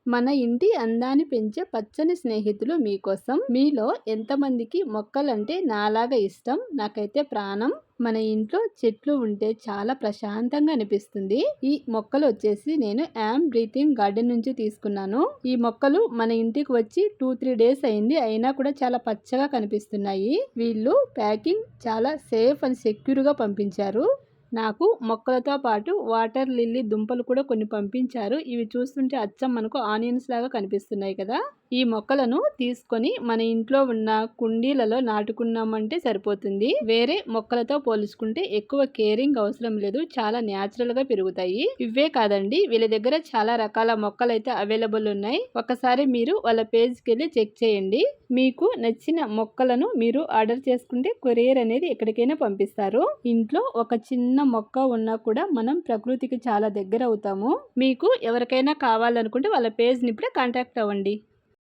మన ఇంటి అందాన్ని పెంచే పచ్చని స్నేహితులు మీకోసం. మీలో ఎంతమందికి మొక్కలంటే నాలాగా ఇష్టం? నాకైతే ప్రాణం. మన ఇంట్లో చెట్లు ఉంటే చాలా ప్రశాంతంగా అనిపిస్తుంది. ఈ మొక్కలు వచ్చేసి నేను బ్రీతింగ్ గార్డెన్ నుంచి తీసుకున్నాను. ఈ మొక్కలు మన ఇంటికి వచ్చి 2-3 డేస్ అయింది. అయినా కూడా చాలా పచ్చగా కనిపిస్తున్నాయి. వీళ్ళు ప్యాకింగ్ చాలా సేఫ్ అండ్ సెక్యూర్ గా పంపించారు. నాకు మొక్కలతో పాటు వాటర్ లిల్లీ దుంపలు కూడా కొన్ని పంపించారు. ఇవి చూస్తుంటే అచ్చం మనకు ఆనియన్స్ లాగా కనిపిస్తున్నాయి కదా. ఈ మొక్కలను తీసుకొని మన ఇంట్లో ఉన్న కుండీలలో నాటుకున్నామంటే సరిపోతుంది. వేరే మొక్కలతో పోల్చుకుంటే ఎక్కువ కేరింగ్ అవసరం లేదు. చాలా న్యాచురల్ గా పెరుగుతాయి. ఇవే కాదండి, వీళ్ళ దగ్గర చాలా రకాల మొక్కలు అయితే అవైలబుల్ ఉన్నాయి. ఒకసారి మీరు వాళ్ళ పేజ్కి వెళ్ళి చెక్ చేయండి. మీకు నచ్చిన మొక్కలను మీరు ఆర్డర్ చేసుకుంటే కొరియర్ అనేది ఎక్కడికైనా పంపిస్తారు. ఇంట్లో ఒక చిన్న మొక్క ఉన్నా కూడా మనం ప్రకృతికి చాలా దగ్గర అవుతాము. మీకు ఎవరికైనా కావాలనుకుంటే వాళ్ళ పేజ్ని ఇప్పుడే కాంటాక్ట్ అవ్వండి.